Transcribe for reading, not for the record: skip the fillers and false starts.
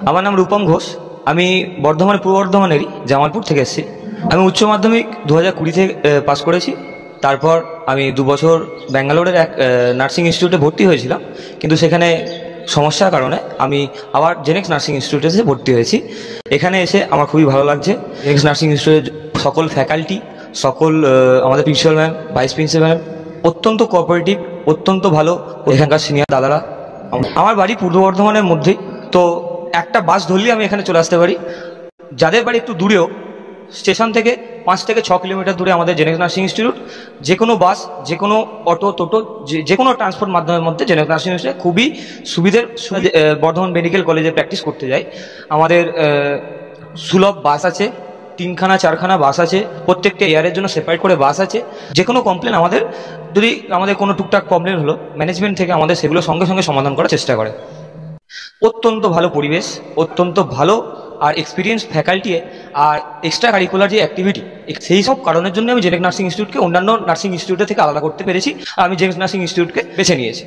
আমার নাম রূপম ঘোষ। আমি পূর্ব বর্ধমানেরই জামালপুর থেকে এসেছি। আমি উচ্চ মাধ্যমিক 2020-তে পাস করেছি। তারপর আমি 2 বছর ব্যাঙ্গালোরের এক নার্সিং ইনস্টিটিউটে ভর্তি হয়েছিলাম, কিন্তু সেখানে সমস্যার কারণে আমি আবার জেনেক্স নার্সিং ইনস্টিটিউটে এসে ভর্তি হয়েছি। এখানে এসে আমার খুবই ভালো লাগছে। জেনেক্স নার্সিং ইনস্টিটিউটের সকল ফ্যাকাল্টি, সকল আমাদের principal ma'am, vice principal ma'am অত্যন্ত কোঅপারেটিভ, অত্যন্ত ভালো। এখানকার সিনিয়র দাদারা। আমার বাড়ি পূর্ব বর্ধমানের মধ্যেই, তো একটা বাস ধরলেই আমি এখানে চলে আসতে পারি। যাদের বাড়ি একটু দূরেও, স্টেশন থেকে 5 থেকে 6 কিলোমিটার দূরে আমাদের জেনেক্স নার্সিং ইনস্টিটিউট। যে কোনো বাস, যে কোনো অটো, টোটো, যে কোনো ট্রান্সপোর্ট মাধ্যমের মধ্যে জেনেক্স নার্সিং ইনস্টিটিউটে খুবই সুবিধের। বর্ধমান মেডিকেল কলেজে প্র্যাকটিস করতে যাই। আমাদের সুলভ বাস আছে, 3খানা 4খানা বাস আছে। প্রত্যেকটা এয়ারের জন্য সেপারেট করে বাস আছে। যে কোনো কমপ্লেন যদি আমাদের কোনো টুকটাক প্রবলেম হলো, ম্যানেজমেন্ট থেকে আমাদের সেগুলো সঙ্গে সঙ্গে সমাধান করার চেষ্টা করে। অত্যন্ত ভালো পরিবেশ, অত্যন্ত ভালো আর এক্সপিরিয়েন্স ফ্যাকাল্টি, আর এক্সট্রা কারিকুলার যে অ্যাক্টিভিটি, সেই সব কারণের জন্য আমি জেনেক্স নার্সিং ইনস্টিটিউটকে অন্যান্য নার্সিং ইনস্টিটিউটের থেকে আলাদা করতে পেরেছি। আর আমি জেনেক্স নার্সিং ইনস্টিটিউটকে বেছে নিয়েছি।